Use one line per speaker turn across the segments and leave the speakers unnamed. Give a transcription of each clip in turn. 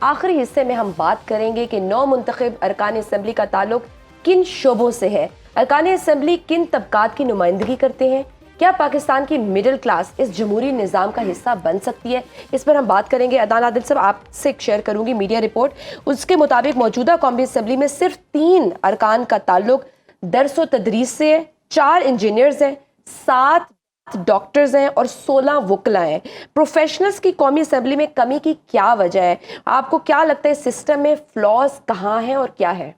آخری حصے میں ہم بات کریں گے کہ نو منتخب ارکان اسمبلی کا تعلق کن شعبوں سے ہے، ارکان اسمبلی کن طبقات کی نمائندگی کرتے ہیں، کیا پاکستان کی مڈل کلاس اس جمہوری نظام کا حصہ بن سکتی ہے، اس پر ہم بات کریں گے۔ عدنان عادل صاحب، آپ سے شیئر کروں گی میڈیا رپورٹ، اس کے مطابق موجودہ قومی اسمبلی میں صرف 3 ارکان کا تعلق درس و تدریس سے ہے، 4 انجینئرز ہیں، 7 ڈاکٹرز ہیں اور 16 وکلا ہیں۔ پروفیشنلز کی قومی اسمبلی میں کمی کی کیا وجہ ہے؟ آپ کو کیا لگتا ہے سسٹم میں فلاز کہاں ہیں اور کیا ہے؟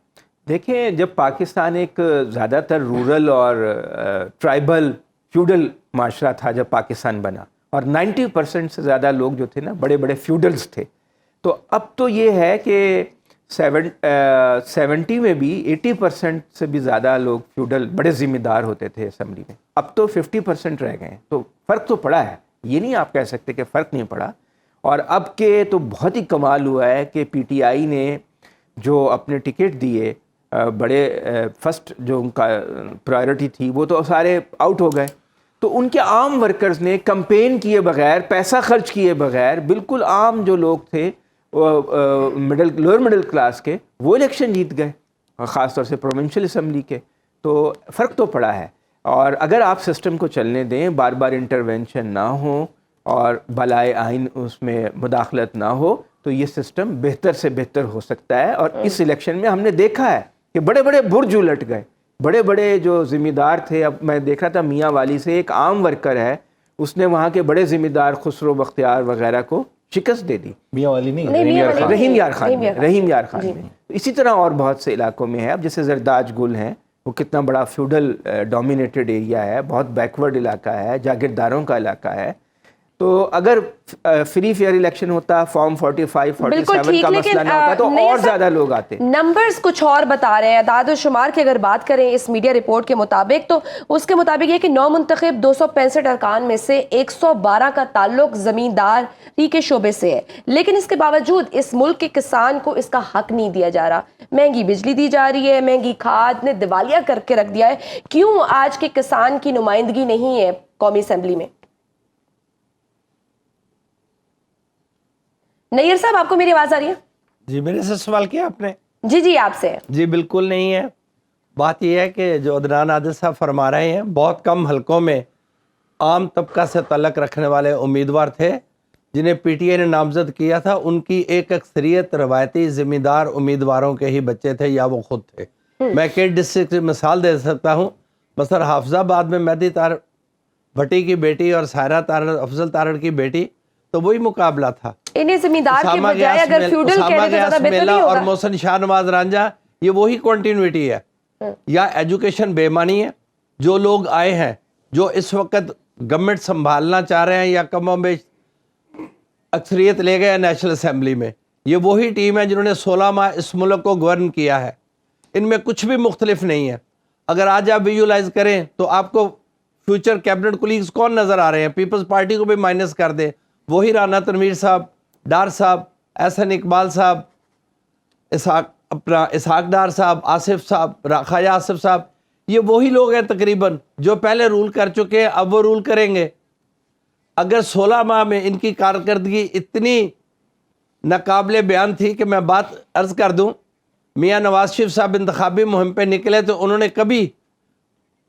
دیکھیں، جب پاکستان ایک زیادہ تر رورل اور ٹرائبل فیوڈل معاشرہ تھا، جب پاکستان بنا، اور 90% سے زیادہ لوگ جو تھے نا بڑے بڑے فیوڈلز تھے، تو اب تو یہ ہے کہ 70 میں بھی 80% سے بھی زیادہ لوگ فیوڈل بڑے ذمہ دار ہوتے تھے اسمبلی میں، اب تو 50% رہ گئے ہیں۔ تو فرق تو پڑا ہے، یہ نہیں آپ کہہ سکتے کہ فرق نہیں پڑا۔ اور اب کے تو بہت ہی کمال ہوا ہے کہ پی ٹی آئی نے جو اپنے ٹکٹ دیے، بڑے فرسٹ جو ان کا پرائیورٹی تھی، وہ تو سارے آؤٹ ہو گئے، تو ان کے عام ورکرز نے کمپین کیے بغیر، پیسہ خرچ کیے بغیر، بالکل عام جو لوگ تھے لوور مڈل کلاس کے، وہ الیکشن جیت گئے، اور خاص طور سے پروونشل اسمبلی کے۔ تو فرق تو پڑا ہے، اور اگر آپ سسٹم کو چلنے دیں، بار بار انٹرونشن نہ ہو اور بالائے آئین اس میں مداخلت نہ ہو، تو یہ سسٹم بہتر سے بہتر ہو سکتا ہے۔ اور اس الیکشن میں ہم نے دیکھا ہے کہ بڑے بڑے برج الٹ گئے، بڑے بڑے جو ذمہ دار تھے۔ اب میں دیکھ رہا تھا میاں والی سے، ایک عام ورکر ہے، اس نے وہاں کے بڑے ذمہ دار خسرو بختیار وغیرہ کو شکست دے دی۔
میاں والی نہیں،
رحیم یار خان نے۔ اسی طرح اور بہت سے علاقوں میں ہے، اب جیسے زرداج گل ہیں، وہ کتنا بڑا فیوڈل ڈومینیٹڈ ایریا ہے، بہت بیکورڈ علاقہ ہے، جاگیرداروں کا علاقہ ہے۔ تو اگر فری فیئر الیکشن ہوتا، فارم 45 47 کا مسئلہ نہ ہوتا، تو اور زیادہ لوگ آتے۔
نمبرز کچھ اور بتا رہے ہیں، اعداد و شمار کی اگر بات کریں اس میڈیا رپورٹ کے مطابق، تو اس کے مطابق یہ کہ 9 منتخب 265 ارکان میں سے 112 کا تعلق زمینداری کے شعبے سے ہے، لیکن اس کے باوجود اس ملک کے کسان کو اس کا حق نہیں دیا جا رہا۔ مہنگی بجلی دی جا رہی ہے، مہنگی کھاد نے دیوالیہ کر کے رکھ دیا ہے۔ کیوں آج کے کسان کی نمائندگی نہیں ہے قومی اسمبلی میں؟ نیر صاحب، آپ کو میری آواز آ رہی ہے؟
جی، میرے سے سوال کیا آپ نے؟
جی آپ سے۔
جی بالکل نہیں ہے۔ بات یہ ہے کہ جو عدنان عادل صاحب فرما رہے ہیں، بہت کم حلقوں میں عام طبقہ سے تعلق رکھنے والے امیدوار تھے جنہیں پی ٹی آئی نے نامزد کیا تھا، ان کی ایک اکثریت روایتی ذمہ دار امیدواروں کے ہی بچے تھے یا وہ خود تھے۔ میں کئی ڈسٹرکٹ کی مثال دے سکتا ہوں، مثلا حافظ آباد میں مہدی طاہر بھٹی کی بیٹی اور سائرہ طاہر افضل طاہر کی بیٹی، تو وہی مقابلہ تھا۔
انہیں زمیندار کے بجائے اگر فیوڈل کہہ رہے تو زیادہ بہتر نہیں ہوگا۔
اور محسن شاہ نواز رانجھا، یہ وہی کنٹینیوٹی ہے۔ یا ایجوکیشن بے معنی ہے، جو لوگ آئے ہیں، جو اس وقت گورنمنٹ سنبھالنا چاہ رہے ہیں یا کم و بیش اکثریت لے گئے نیشنل اسمبلی میں، یہ وہی ٹیم ہے جنہوں نے 16 ماہ اس ملک کو گورن کیا ہے۔ ان میں کچھ بھی مختلف نہیں ہے۔ اگر آج آپ ویژولائز کریں تو آپ کو فیوچر کیبنٹ کولیگز کون نظر آ رہے ہیں؟ پیپلز پارٹی کو بھی مائنس کر دیں، وہی رانا تنویر صاحب، ڈار صاحب، احسن اقبال صاحب، اسحاق ڈار صاحب، آصف صاحب، خواجہ آصف صاحب، یہ وہی لوگ ہیں تقریباً جو پہلے رول کر چکے ہیں، اب وہ رول کریں گے۔ اگر 16 ماہ میں ان کی کارکردگی اتنی ناقابل بیان تھی کہ میں بات عرض کر دوں، میاں نواز شریف صاحب انتخابی مہم پہ نکلے تو انہوں نے کبھی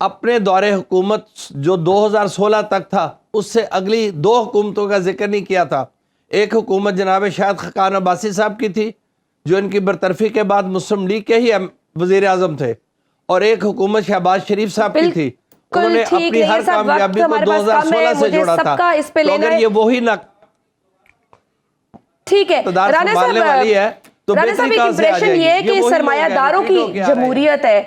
اپنے دور حکومت جو 2016 تک تھا اس سے اگلی 2 حکومتوں کا ذکر نہیں کیا تھا۔ ایک حکومت جناب شاہد خاقان عباسی صاحب کی تھی، جو ان کی برطرفی کے بعد مسلم لیگ کے ہی وزیر اعظم تھے، اور ایک حکومت شہباز شریف صاحب کی تھی۔ انہوں نے اپنی ہر کامیابی کو 2016 سے جوڑا تھا۔ تو اگر یہ وہی
ٹھیک ہے، رانا صاحب، ایک امپریشن یہ ہے کہ سرمایہ داروں کی جمہوریت ہے۔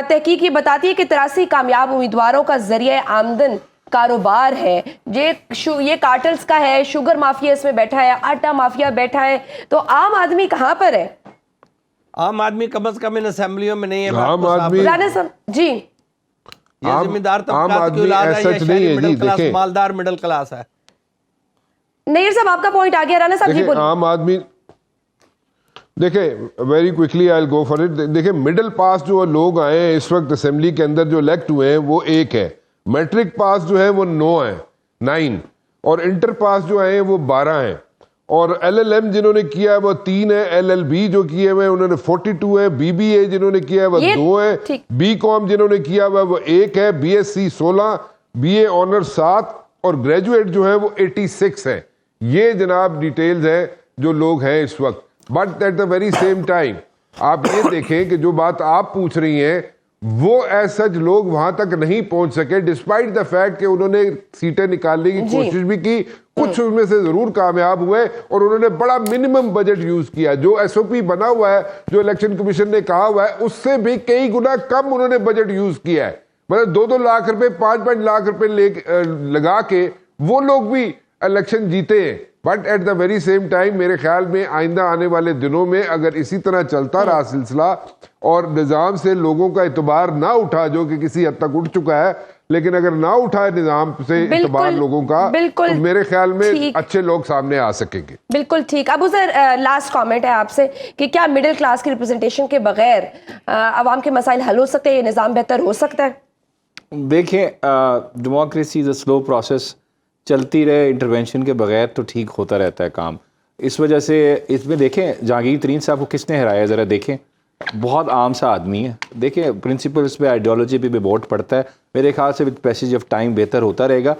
تحقیق یہ بتاتی ہے کہ 83 کامیاب امیدواروں کا ذریعہ آمدن کاروبار ہے، یہ کارٹلز کا ہے، شوگر مافیا اس میں بیٹھا ہے، آٹا مافیا بیٹھا ہے، تو عام آدمی کہاں پر ہے؟
عام آدمی کم از کم ان اسمبلیوں میں نہیں ہے۔
رانا صاحب جی،
یہ ذمہ دار طبقات کی اولاد ہے یا شہری مڈل کلاس، مالدار مڈل کلاس ہے؟
نیر صاحب آپ کا پوائنٹ آ گیا، رانا صاحب جی بولیے۔
عام آدمی دیکھیں، very quickly I will go for it. دیکھیں، مڈل پاس جو لوگ آئے ہیں اس وقت اسمبلی کے اندر جو الیکٹ ہوئے ہیں وہ 1 ہے، میٹرک پاس جو ہے وہ 9 ہیں، 9، اور انٹر پاس جو آئے ہیں وہ 12 ہیں، اور LLM جنہوں نے کیا ہے وہ 3 ہے, LLB جو کیے ہوئے انہوں نے 42 ہے, BBA جنہوں نے کیا ہے وہ 2 ہے, BCom جنہوں نے کیا ہوا وہ 1 ہے, BSc 16, BA آنر 7 اور گریجویٹ جو ہے وہ 86 ہے. یہ جناب ڈیٹیلز ہے جو لوگ ہیں اس وقت. But at the very same time آپ یہ دیکھیں کہ جو بات آپ پوچھ رہی ہیں وہ ایز سچ لوگ وہاں تک نہیں پہنچ سکے, ڈسپائٹ دا فیکٹ کہ انہوں نے سیٹیں نکالنے کی کوشش بھی کی, کچھ اس میں سے ضرور کامیاب ہوئے اور انہوں نے بڑا منیمم بجٹ یوز کیا. جو SOP بنا ہوا ہے, جو الیکشن کمیشن نے کہا ہوا ہے, اس سے بھی کئی گنا کم انہوں نے بجٹ یوز کیا ہے. مطلب 2-2 لاکھ روپے 5-5 لاکھ روپے لگا کے وہ لوگ بھی الیکشن جیتے ہیں. But at the very same time میرے خیال میں آئندہ آنے والے دنوں میں اگر اسی طرح چلتا رہا سلسلہ اور نظام سے لوگوں کا اعتبار نہ اٹھا, جو کہ کسی حد تک اٹھ چکا ہے, لیکن اگر نہ اٹھائے نظام سے اعتبار لوگوں کا, تو میرے خیال میں اچھے لوگ سامنے آ سکیں گے.
بالکل ٹھیک. ابو ذر لاسٹ کامنٹ ہے آپ سے کہ کیا مڈل کلاس کی ریپرزنٹیشن کے بغیر عوام کے مسائل حل ہو سکتے ہیں, یہ نظام بہتر ہو سکتا ہے؟
دیکھیں democracy is a slow process, چلتی رہے انٹرونشن کے بغیر تو ٹھیک ہوتا رہتا ہے کام. اس وجہ سے اس میں دیکھیں جہانگیر ترین صاحب کو کس نے ہرایا, ذرا دیکھیں, بہت عام سا آدمی ہے. دیکھیں پرنسپلس پہ, آئیڈیالوجی پہ بھی ووٹ پڑتا ہے. میرے خیال سے وتھ پیسیج آف ٹائم بہتر ہوتا رہے گا.